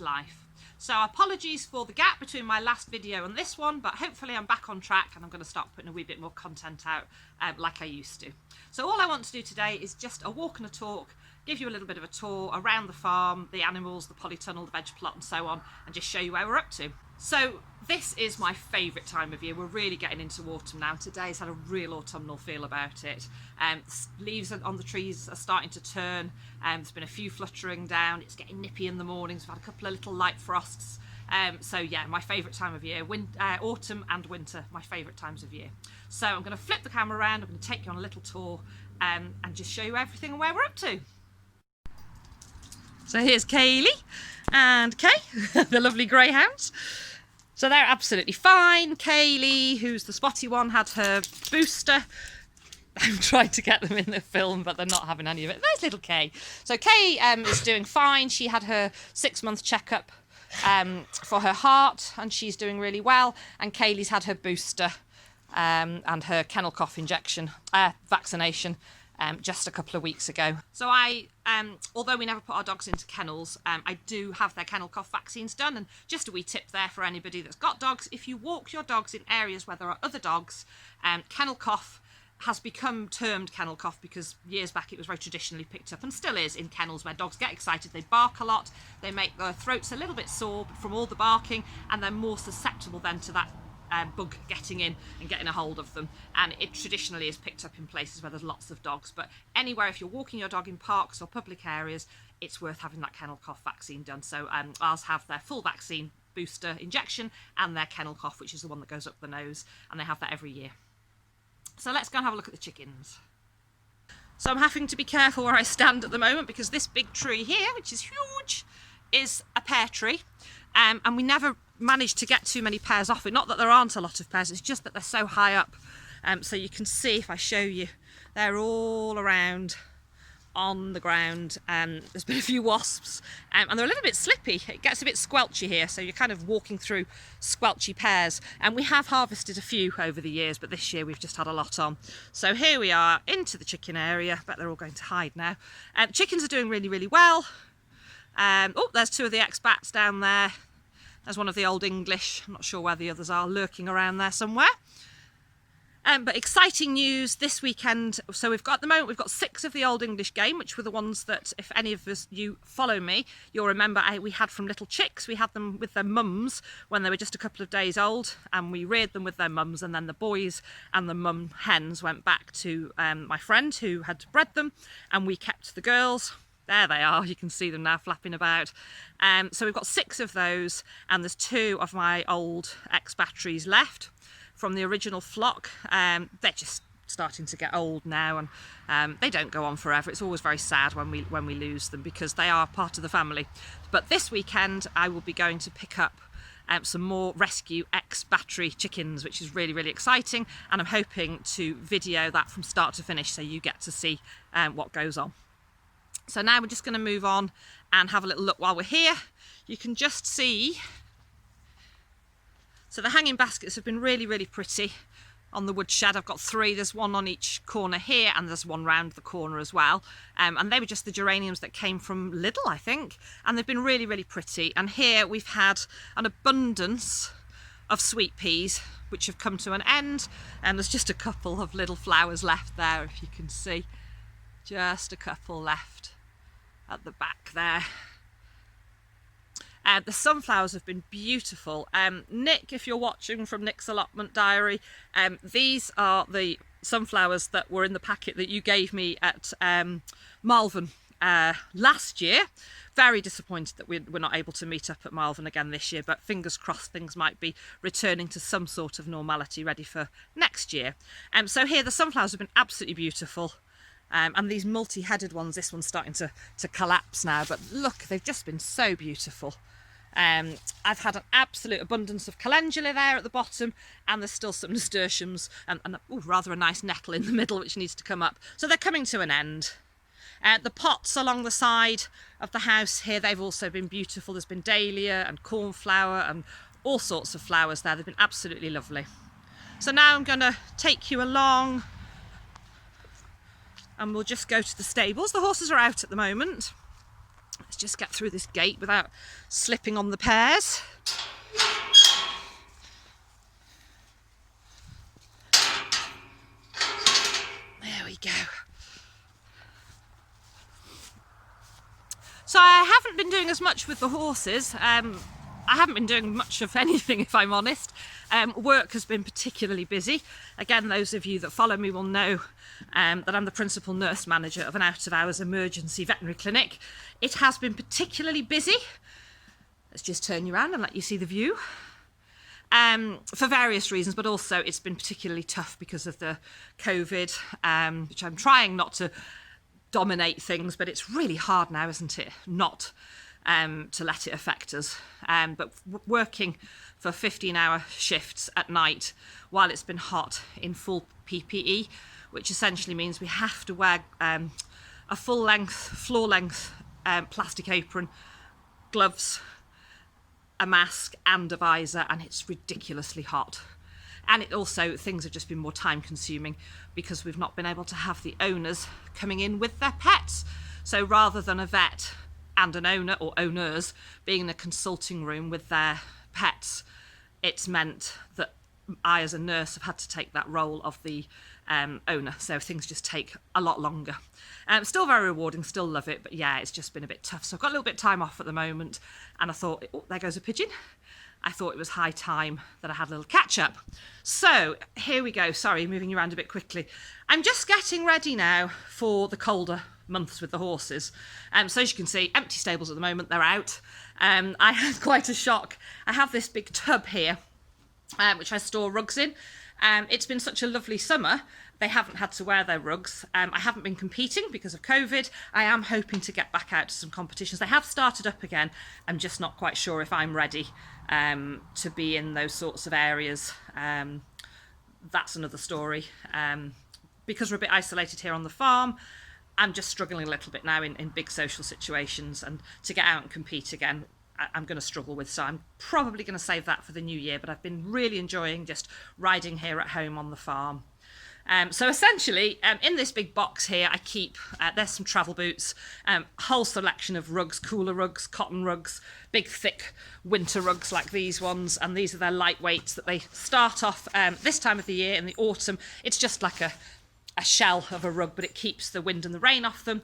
life. So apologies for the gap between my last video and this one, but hopefully I'm back on track and I'm going to start putting a wee bit more content out like I used to. So all I want to do today is just a walk and a talk, give you a little bit of a tour around the farm, the animals, the polytunnel, the veg plot and so on, and just show you where we're up to. So this is my favourite time of year. We're really getting into autumn now. Today's had a real autumnal feel about it. Leaves on the trees are starting to turn. There's been a few fluttering down. It's getting nippy in the mornings. We've had a couple of little light frosts. So yeah, my favourite time of year. Autumn and winter, my favourite times of year. So I'm going to flip the camera around. I'm going to take you on a little tour and just show you everything and where we're up to. So here's Kaylee and Kay, the lovely greyhounds. So they're absolutely fine. Kaylee, who's the spotty one, had her booster. I'm trying to get them in the film, but they're not having any of it. There's little Kay. So Kay is doing fine. She had her 6-month checkup for her heart, and she's doing really well. And Kaylee's had her booster and her kennel cough injection, vaccination, just a couple of weeks ago. So although we never put our dogs into kennels, I do have their kennel cough vaccines done. And just a wee tip there for anybody that's got dogs: if you walk your dogs in areas where there are other dogs, kennel cough has become termed kennel cough because years back it was very traditionally picked up, and still is, in kennels where dogs get excited. They bark a lot, they make their throats a little bit sore from all the barking, and they're more susceptible then to that bug getting in and getting a hold of them. And it traditionally is picked up in places where there's lots of dogs, but anywhere, if you're walking your dog in parks or public areas, it's worth having that kennel cough vaccine done. So ours have their full vaccine booster injection and their kennel cough, which is the one that goes up the nose, and they have that every year. So let's go and have a look at the chickens. So I'm having to be careful where I stand at the moment because this big tree here, which is huge, is a pear tree, and we never managed to get too many pears off it. Not that there aren't a lot of pears, it's just that they're so high up. So you can see, if I show you, they're all around on the ground. There's been a few wasps, and they're a little bit slippy. It gets a bit squelchy here, so you're kind of walking through squelchy pears. And we have harvested a few over the years, but this year we've just had a lot on. So here we are into the chicken area. Bet they're all going to hide now. Chickens are doing really, really well. Oh, there's 2 of the expats down there. There's one of the Old English. I'm not sure where the others are, lurking around there somewhere. But exciting news this weekend. So we've got, at the moment, we've got 6 of the Old English game, which were the ones that, if any of you follow me, you'll remember we had from little chicks. We had them with their mums when they were just a couple of days old, and we reared them with their mums, and then the boys and the mum hens went back to my friend who had bred them, and we kept the girls. There they are, you can see them now flapping about. So we've got 6 of those, and there's 2 of my old ex-batteries left from the original flock. They're just starting to get old now, and they don't go on forever. It's always very sad when we lose them because they are part of the family. But this weekend I will be going to pick up some more rescue ex-battery chickens, which is really, really exciting, and I'm hoping to video that from start to finish so you get to see what goes on. So now we're just going to move on and have a little look while we're here. You can just see, so the hanging baskets have been really, really pretty on the woodshed. I've got 3, there's 1 on each corner here, and there's 1 round the corner as well. And they were just the geraniums that came from Lidl, I think, and they've been really, really pretty. And here we've had an abundance of sweet peas, which have come to an end, and there's just a couple of little flowers left there, if you can see. Just a couple left at the back there. The sunflowers have been beautiful. Nick, if you're watching from Nick's allotment diary, these are the sunflowers that were in the packet that you gave me at Malvern last year. Very disappointed that we're not able to meet up at Malvern again this year, but fingers crossed things might be returning to some sort of normality, ready for next year. So here the sunflowers have been absolutely beautiful. And these multi-headed ones, this one's starting to collapse now, but look, they've just been so beautiful. I've had an absolute abundance of calendula there at the bottom, and there's still some nasturtiums and rather a nice nettle in the middle which needs to come up. So they're coming to an end. The pots along the side of the house here, they've also been beautiful. There's been dahlia and cornflower and all sorts of flowers there. They've been absolutely lovely. So now I'm going to take you along and we'll just go to the stables. The horses are out at the moment. Let's just get through this gate without slipping on the pears. There we go. So I haven't been doing as much with the horses. I haven't been doing much of anything, if I'm honest. Work has been particularly busy. Again, those of you that follow me will know that I'm the principal nurse manager of an out-of-hours emergency veterinary clinic. It has been particularly busy. Let's just turn you around and let you see the view. For various reasons, but also it's been particularly tough because of the COVID, which I'm trying not to dominate things, but it's really hard now, isn't it, not to let it affect us. But working for 15-hour shifts at night while it's been hot in full PPE, which essentially means we have to wear a full-length, floor-length plastic apron, gloves, a mask and a visor, and it's ridiculously hot. And it also, things have just been more time consuming because we've not been able to have the owners coming in with their pets. So rather than a vet and an owner or owners being in a consulting room with their pets, it's meant that I as a nurse have had to take that role of the owner. So things just take a lot longer. Still very rewarding, still love it, but yeah, it's just been a bit tough. So I've got a little bit of time off at the moment, and I thought, oh, there goes a pigeon. I thought it was high time that I had a little catch up. So here we go. Sorry, moving you around a bit quickly. I'm just getting ready now for the colder months with the horses. So as you can see, empty stables at the moment, they're out. I had quite a shock. I have this big tub here, which I store rugs in. It's been such a lovely summer. They haven't had to wear their rugs. I haven't been competing because of COVID. I am hoping to get back out to some competitions. They have started up again. I'm just not quite sure if I'm ready to be in those sorts of areas. That's another story. Because we're a bit isolated here on the farm, I'm just struggling a little bit now in big social situations, and to get out and compete again, I'm going to struggle with. So I'm probably going to save that for the new year, but I've been really enjoying just riding here at home on the farm. So essentially, in this big box here, I keep, there's some travel boots, whole selection of rugs, cooler rugs, cotton rugs, big thick winter rugs like these ones, and these are their lightweights that they start off this time of the year in the autumn. It's just like a shell of a rug, but it keeps the wind and the rain off them.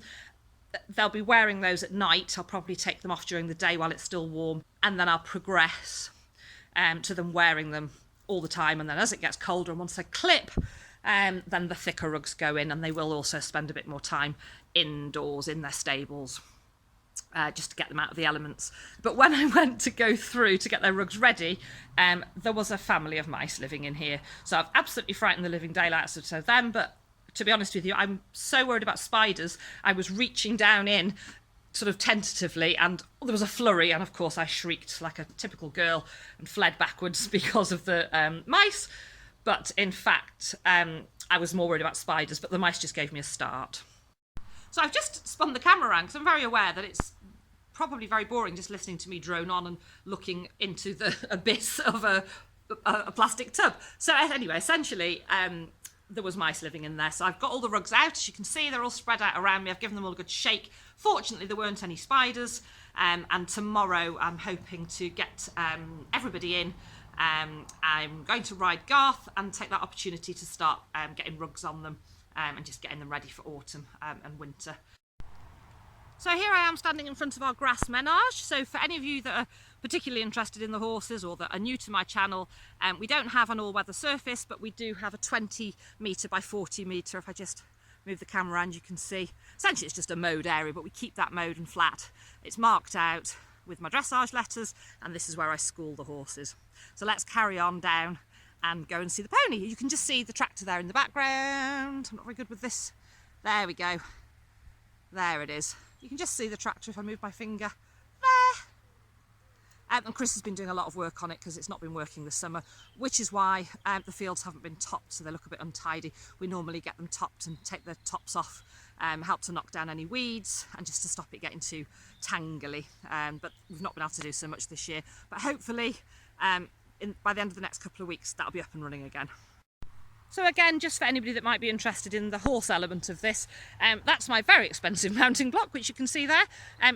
They'll be wearing those at night. I'll probably take them off during the day while it's still warm, and then I'll progress to them wearing them all the time. And then as it gets colder and once they clip, then the thicker rugs go in, and they will also spend a bit more time indoors in their stables just to get them out of the elements. But when I went to go through to get their rugs ready, there was a family of mice living in here. So I've absolutely frightened the living daylights out of them, but to be honest with you, I'm so worried about spiders. I was reaching down in sort of tentatively, and there was a flurry, and of course I shrieked like a typical girl and fled backwards because of the mice. But in fact, I was more worried about spiders, but the mice just gave me a start. So I've just spun the camera around because I'm very aware that it's probably very boring just listening to me drone on and looking into the abyss of a plastic tub. So anyway, essentially, there was mice living in there. So I've got all the rugs out. As you can see, they're all spread out around me. I've given them all a good shake. Fortunately, there weren't any spiders. And tomorrow I'm hoping to get everybody in. I'm going to ride Garth and take that opportunity to start getting rugs on them and just getting them ready for autumn and winter. So here I am standing in front of our grass menage. So for any of you that are particularly interested in the horses or that are new to my channel, we don't have an all-weather surface, but we do have a 20 metre by 40 metre. If I just move the camera around, you can see. Essentially it's just a mowed area, but we keep that mowed and flat. It's marked out with my dressage letters, and this is where I school the horses. So let's carry on down and go and see the pony. You can just see the tractor there in the background. I'm not very good with this. There we go. There it is. You can just see the tractor if I move my finger. There. And Chris has been doing a lot of work on it because it's not been working this summer, which is why the fields haven't been topped, so they look a bit untidy. We normally get them topped and take the tops off, help to knock down any weeds and just to stop it getting too tangly. But we've not been able to do so much this year. But hopefully by the end of the next couple of weeks, that'll be up and running again. So again, just for anybody that might be interested in the horse element of this, that's my very expensive mounting block, which you can see there.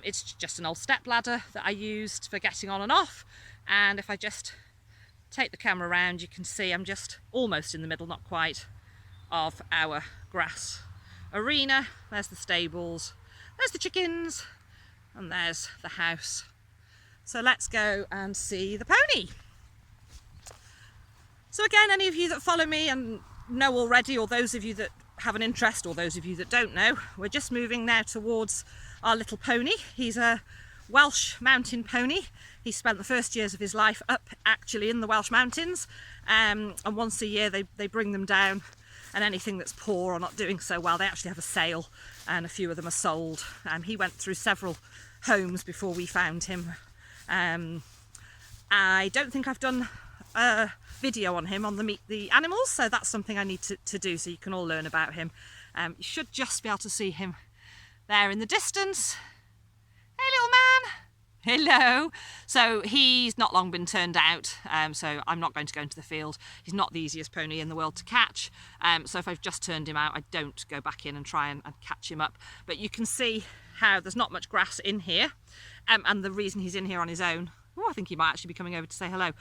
It's just an old step ladder that I used for getting on and off. And if I just take the camera around, you can see I'm just almost in the middle, not quite, of our grass arena. There's the stables, there's the chickens, and there's the house. So let's go and see the pony. So again, any of you that follow me and know already, or those of you that have an interest, or those of you that don't know, we're just moving now towards our little pony. He's a Welsh mountain pony. He spent the first years of his life up actually in the Welsh mountains, and once a year they bring them down, and anything that's poor or not doing so well, they actually have a sale, and a few of them are sold. He went through several homes before we found him. I don't think I've done a video on him on the Meet the Animals, so that's something I need to do, so you can all learn about him. You should just be able to see him there in the distance. Hey little man! Hello! So he's not long been turned out, so I'm not going to go into the field. He's not the easiest pony in the world to catch, so if I've just turned him out, I don't go back in and try and catch him up. But you can see how there's not much grass in here, and the reason he's in here on his own, I think he might actually be coming over to say hello.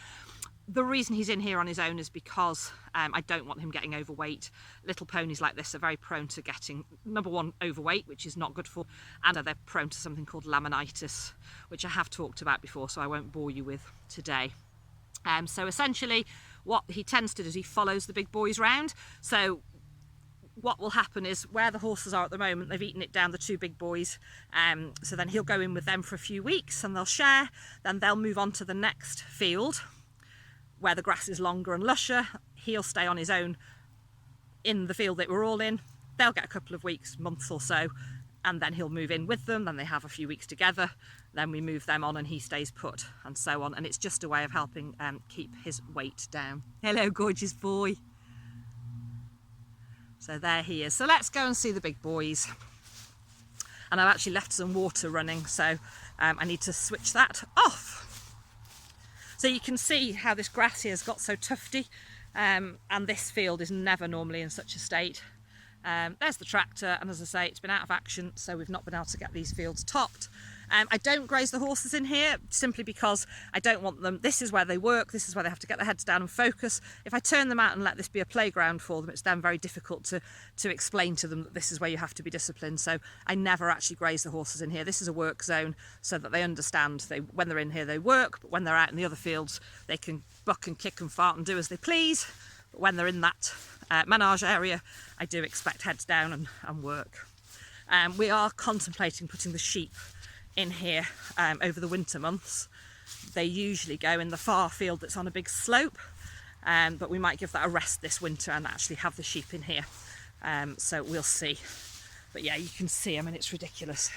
The reason he's in here on his own is because I don't want him getting overweight. Little ponies like this are very prone to getting, number one, overweight, which is not good for, and they're prone to something called laminitis, which I have talked about before, so I won't bore you with today. So essentially what he tends to do is he follows the big boys round. So what will happen is where the horses are at the moment, they've eaten it down, the two big boys, so then he'll go in with them for a few weeks and they'll share, then they'll move on to the next field where the grass is longer and lusher. He'll stay on his own in the field that we're all in. They'll get a couple of weeks, months or so, and then he'll move in with them. Then they have a few weeks together. Then we move them on and he stays put, and so on. And it's just a way of helping keep his weight down. Hello, gorgeous boy. So there he is. So let's go and see the big boys. And I've actually left some water running, so I need to switch that off. So you can see how this grass here has got so tufty, and this field is never normally in such a state. There's the tractor, and as I say, it's been out of action, so we've not been able to get these fields topped. I don't graze the horses in here simply because I don't want them, this is where they work, this is where they have to get their heads down and focus. If I turn them out and let this be a playground for them, it's then very difficult to explain to them that this is where you have to be disciplined. So I never actually graze the horses in here. This is a work zone so that they understand when they're in here they work, but when they're out in the other fields they can buck and kick and fart and do as they please. But when they're in that manage area, I do expect heads down and work. We are contemplating putting the sheep in here over the winter months. They usually go in the far field that's on a big slope, but we might give that a rest this winter and actually have the sheep in here. So we'll see. But yeah, you can see, I mean, it's ridiculous.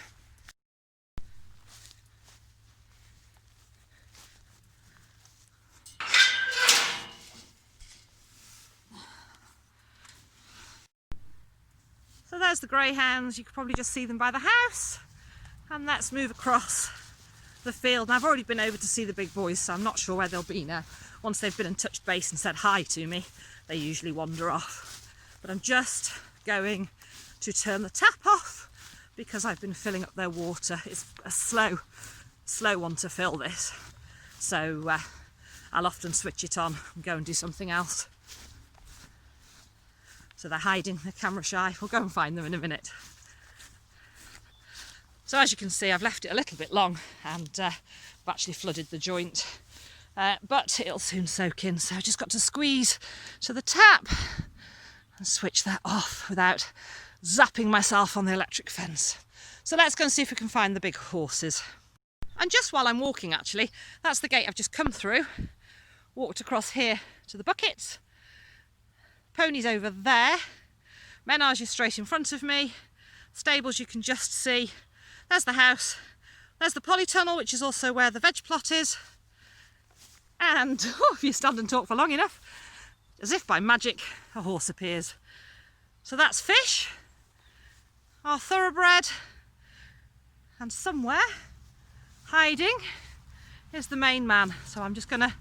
So there's the greyhounds. You could probably just see them by the house. And let's move across the field. Now, I've already been over to see the big boys, so I'm not sure where they'll be now. Once they've been and touched base and said hi to me, they usually wander off. But I'm just going to turn the tap off because I've been filling up their water. It's a slow one to fill this. So I'll often switch it on and go and do something else. So they're hiding, they're camera shy. We'll go and find them in a minute. So as you can see, I've left it a little bit long and I've actually flooded the joint, but it'll soon soak in. So I've just got to squeeze to the tap and switch that off without zapping myself on the electric fence. So let's go and see if we can find the big horses. And just while I'm walking, actually, that's the gate I've just come through. Walked across here to the buckets. Ponies over there. Menage is straight in front of me. Stables you can just see. There's the house, there's the polytunnel, which is also where the veg plot is. And if you stand and talk for long enough, as if by magic, a horse appears. So that's Fish, our thoroughbred, and somewhere hiding is the main man. So I'm just going to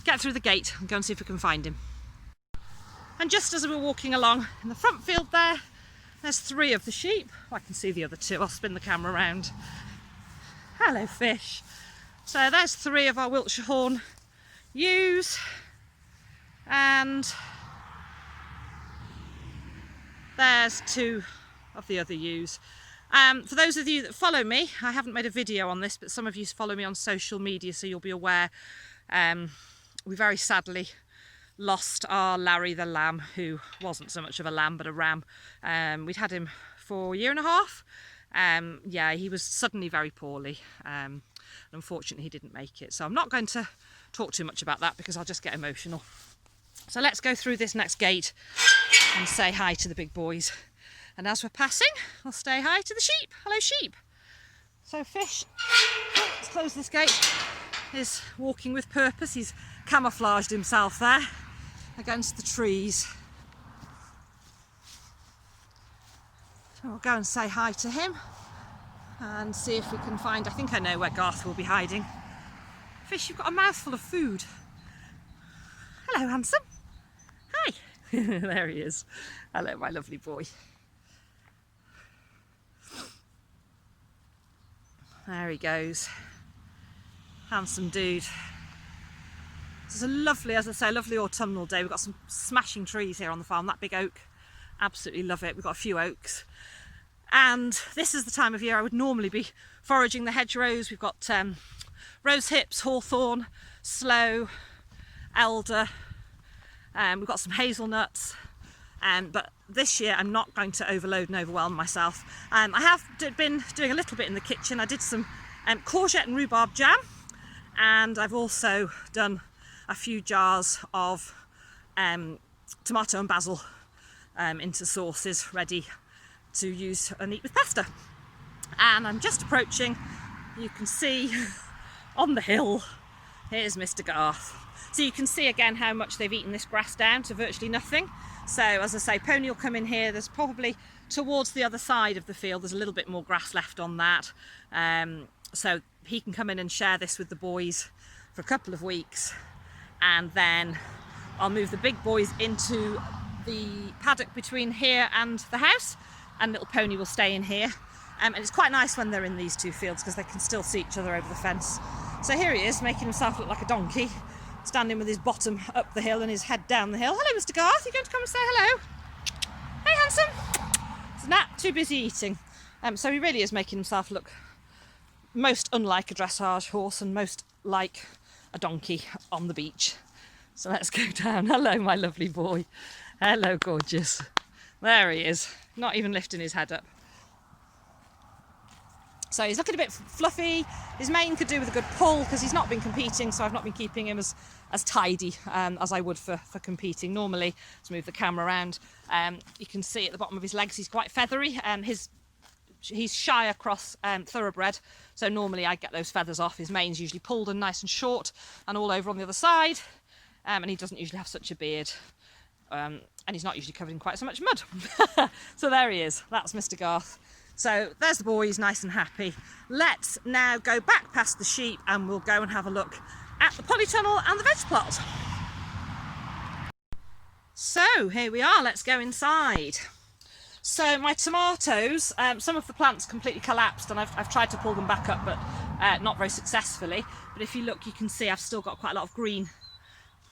get through the gate and go and see if we can find him. And just as we were walking along in the front field there's 3 of the sheep. I can see the other 2. I'll spin the camera around. Hello, fish. So there's 3 of our Wiltshire Horn ewes, and there's 2 of the other ewes. For those of you that follow me, I haven't made a video on this, but some of you follow me on social media, so you'll be aware we very sadly lost our Larry the lamb, who wasn't so much of a lamb but a ram. We'd had him for a year and a half. Yeah, he was suddenly very poorly. Unfortunately, he didn't make it. So I'm not going to talk too much about that because I'll just get emotional. So let's go through this next gate and say hi to the big boys. And as we're passing, we'll say hi to the sheep. Hello, sheep. So Fish, let's close this gate, is walking with purpose. He's camouflaged himself there against the trees. So we'll go and say hi to him and see if we can find, I think I know where Garth will be hiding. Fish, you've got a mouthful of food. Hello, handsome. Hi. There he is. Hello, my lovely boy. There he goes. Handsome dude. This is a lovely, as I say, lovely autumnal day. We've got some smashing trees here on the farm. That big oak, absolutely love it. We've got a few oaks. And this is the time of year I would normally be foraging the hedgerows. We've got rose hips, hawthorn, sloe, elder. We've got some hazelnuts. But this year I'm not going to overload and overwhelm myself. I have been doing a little bit in the kitchen. I did some courgette and rhubarb jam, and I've also done a few jars of tomato and basil into sauces ready to use and eat with pasta. And I'm just approaching, you can see on the hill, here's Mr. Garth. So you can see again how much they've eaten this grass down to virtually nothing. So as I say, Pony will come in here. There's probably towards the other side of the field, there's a little bit more grass left on that. So he can come in and share this with the boys for a couple of weeks. And then I'll move the big boys into the paddock between here and the house, and little Pony will stay in here. And it's quite nice when they're in these 2 fields because they can still see each other over the fence. So here he is, making himself look like a donkey, standing with his bottom up the hill and his head down the hill. Hello, Mr. Garth, you going to come and say hello? Hey, handsome. He's not too busy eating. So he really is making himself look most unlike a dressage horse and most like a donkey on the beach. So let's go down. Hello, my lovely boy. Hello, gorgeous. There he is, not even lifting his head up. So he's looking a bit fluffy. His mane could do with a good pull because he's not been competing, so I've not been keeping him as tidy as I would for competing. Normally, let's move the camera around. You can see at the bottom of his legs he's quite feathery. He's shy across thoroughbred, so normally I get those feathers off. His mane's usually pulled and nice and short and all over on the other side, and he doesn't usually have such a beard. And he's not usually covered in quite so much mud. So there he is, that's Mr. Garth. So there's the boys, nice and happy. Let's now go back past the sheep and we'll go and have a look at the polytunnel and the veg plot. So here we are, let's go inside. So my tomatoes, some of the plants completely collapsed and I've tried to pull them back up, but not very successfully. But if you look, you can see I've still got quite a lot of green.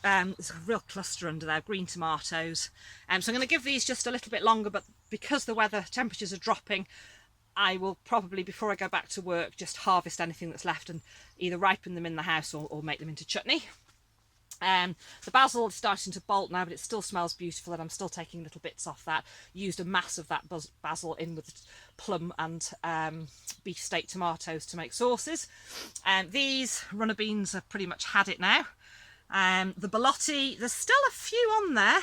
There's a real cluster under there, green tomatoes. So I'm going to give these just a little bit longer, but because the weather temperatures are dropping, I will probably, before I go back to work, just harvest anything that's left and either ripen them in the house or make them into chutney. The basil is starting to bolt now, but it still smells beautiful and I'm still taking little bits off that. Used a mass of that basil in with plum and beefsteak tomatoes to make sauces. These runner beans have pretty much had it now. The borlotti, there's still a few on there.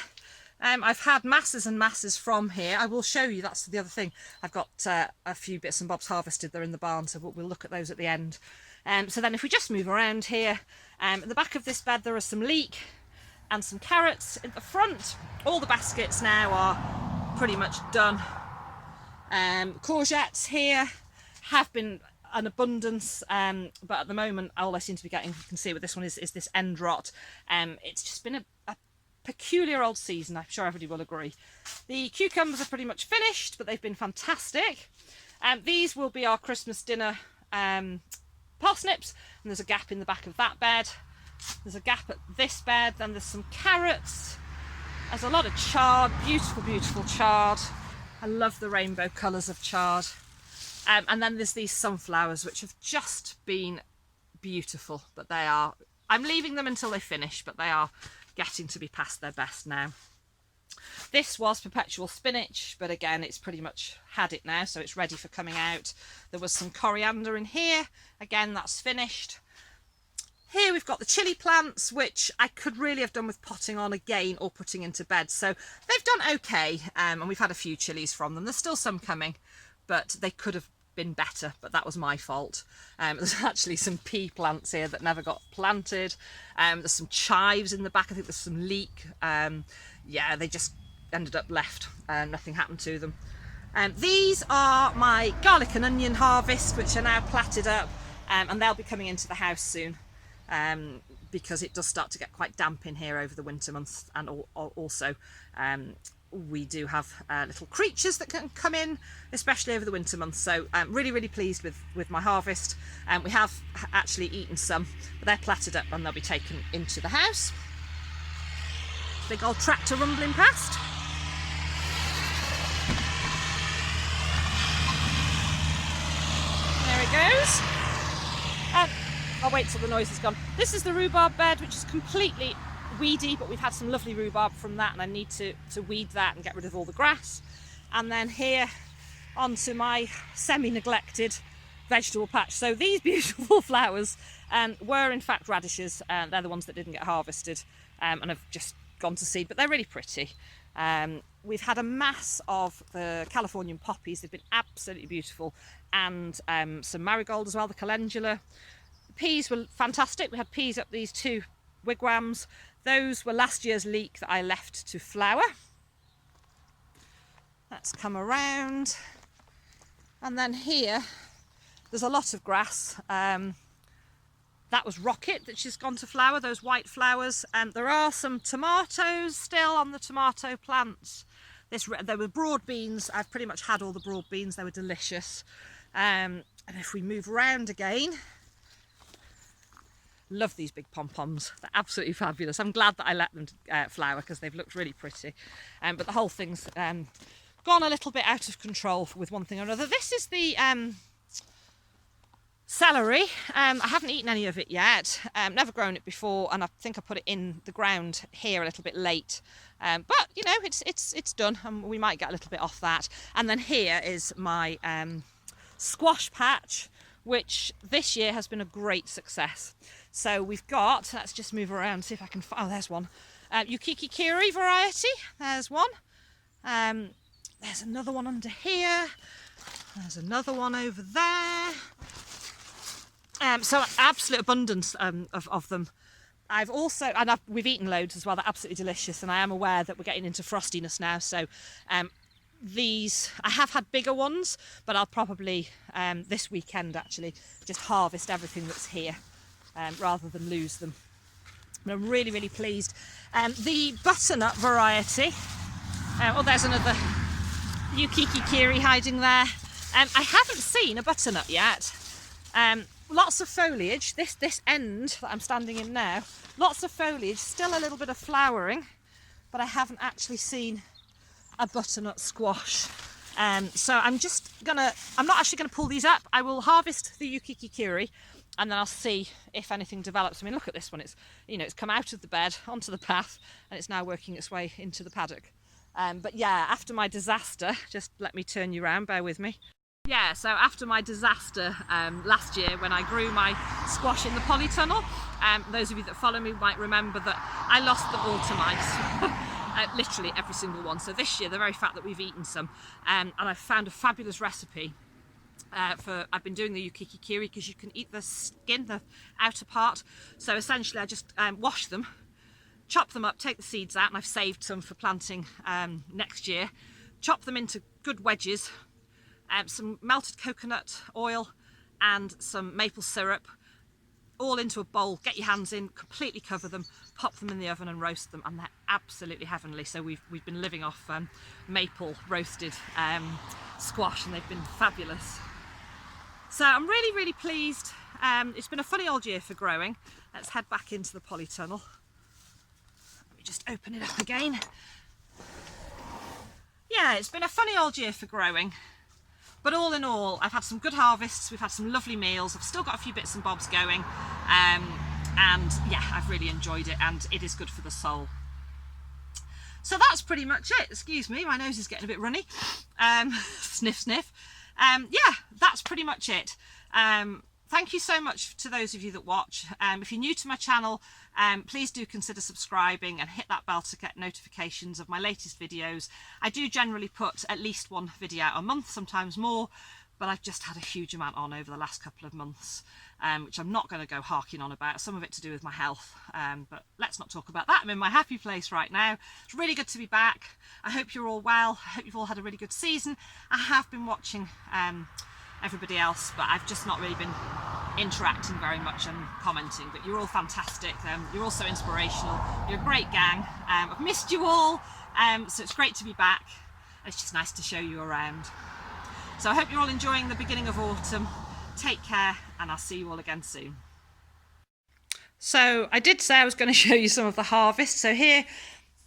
I've had masses and masses from here. I will show you, that's the other thing. I've got a few bits and bobs harvested. They're in the barn, so we'll look at those at the end. So then if we just move around here, at the back of this bed there are some leek and some carrots. At the front, all the baskets now are pretty much done. Courgettes here have been an abundance, but at the moment all I seem to be getting, you can see with this one, is this end rot. It's just been a peculiar old season, I'm sure everybody will agree. The cucumbers are pretty much finished, but they've been fantastic. These will be our Christmas dinner parsnips, and there's a gap in the back of that bed. There's a gap at this bed, then there's some carrots. There's a lot of chard, beautiful, beautiful chard. I love the rainbow colours of chard. And then there's these sunflowers, which have just been beautiful, but they are, I'm leaving them until they finish, but they are getting to be past their best now. This was perpetual spinach, but again, it's pretty much had it now, so it's ready for coming out. There was some coriander in here. Again, that's finished. Here we've got the chilli plants, which I could really have done with potting on again or putting into bed. So they've done okay, and we've had a few chilies from them. There's still some coming, but they could have been better, but that was my fault. There's actually some pea plants here that never got planted. There's some chives in the back. I think there's some leek. Yeah, they just ended up left and nothing happened to them. These are my garlic and onion harvest, which are now platted up, and they'll be coming into the house soon. Because it does start to get quite damp in here over the winter months, and also we do have little creatures that can come in, especially over the winter months. So I'm really, really pleased with my harvest. We have actually eaten some, but they're platted up and they'll be taken into the house. Big old tractor rumbling past. There it goes. I'll wait till the noise is gone. This is the rhubarb bed, which is completely weedy, but we've had some lovely rhubarb from that, and I need to weed that and get rid of all the grass. And then here onto my semi-neglected vegetable patch. So these beautiful flowers were in fact radishes, and they're the ones that didn't get harvested and have just gone to seed, but they're really pretty. We've had a mass of the Californian poppies. They've been absolutely beautiful, and some marigold as well, the calendula. Peas were fantastic. We had peas up these two wigwams. Those were last year's leek that I left to flower. Let's come around. And then here, there's a lot of grass. That was rocket that she's gone to flower, those white flowers. There are some tomatoes still on the tomato plants. There were broad beans. I've pretty much had all the broad beans. They were delicious. And if we move around again, love these big pom-poms. They're absolutely fabulous. I'm glad that I let them flower because they've looked really pretty. But the whole thing's gone a little bit out of control with one thing or another. This is the celery. I haven't eaten any of it yet. Never grown it before, and I think I put it in the ground here a little bit late. But you know, it's done, and we might get a little bit off that. And then here is my squash patch, which this year has been a great success. So we've got, let's just move around, see if I can find, oh, there's one. Yukiki Kiri variety, there's one. There's another one under here. There's another one over there. So absolute abundance of them. I've also, and we've eaten loads as well, they're absolutely delicious, and I am aware that we're getting into frostiness now, so these, I have had bigger ones, but I'll probably, this weekend actually, just harvest everything that's here, rather than lose them. And I'm really, really pleased. The butternut variety, oh, there's another Yukiki Kiri hiding there. I haven't seen a butternut yet. Lots of foliage, this end that I'm standing in now, lots of foliage, still a little bit of flowering, but I haven't actually seen a butternut squash. So I'm not actually gonna pull these up. I will harvest the Yukiki Kiri, and then I'll see if anything develops. I mean, look at this one, it's come out of the bed onto the path, and it's now working its way into the paddock. But yeah, after my disaster, just let me turn you around, bear with me. Yeah, so after my disaster last year when I grew my squash in the polytunnel, those of you that follow me might remember that I lost them all to mice, literally every single one. So this year, the very fact that we've eaten some, and I've found a fabulous recipe I've been doing the Yukiki Kiri because you can eat the skin, the outer part. So essentially I just wash them, chop them up, take the seeds out, and I've saved some for planting next year. Chop them into good wedges, some melted coconut oil and some maple syrup, all into a bowl, get your hands in, completely cover them, pop them in the oven and roast them, and they're absolutely heavenly. So we've been living off maple roasted squash, and they've been fabulous. So I'm really, really pleased. It's been a funny old year for growing. Let's head back into the polytunnel. Let me just open it up again. Yeah, it's been a funny old year for growing. But all in all, I've had some good harvests, we've had some lovely meals, I've still got a few bits and bobs going, and yeah, I've really enjoyed it, and it is good for the soul. So that's pretty much it. Excuse me, my nose is getting a bit runny. Sniff, sniff. Yeah, that's pretty much it. Thank you so much to those of you that watch. If you're new to my channel, please do consider subscribing and hit that bell to get notifications of my latest videos. I do generally put at least one video out a month, sometimes more, but I've just had a huge amount on over the last couple of months, which I'm not going to go harking on about, some of it to do with my health, but let's not talk about that. I'm in my happy place right now. It's really good to be back. I hope you're all well. I hope you've all had a really good season. I have been watching everybody else, but I've just not really been interacting very much and commenting, but you're all fantastic. You're all so inspirational. You're a great gang. I've missed you all, so it's great to be back. It's just nice to show you around. So I hope you're all enjoying the beginning of autumn. Take care, and I'll see you all again soon. So I did say I was going to show you some of the harvest. So here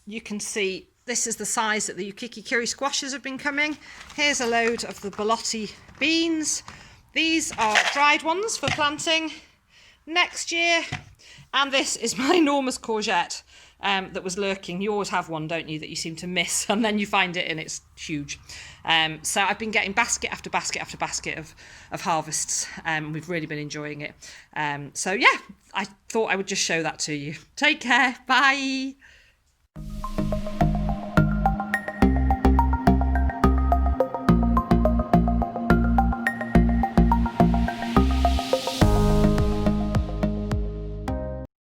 you can see this is the size that the Ukiki-kiri squashes have been coming. Here's a load of the Bolotti beans. These are dried ones for planting next year. And this is my enormous courgette that was lurking. You always have one, don't you, that you seem to miss, and then you find it and it's huge. So I've been getting basket after basket after basket of harvests. We've really been enjoying it. So yeah, I thought I would just show that to you. Take care. Bye.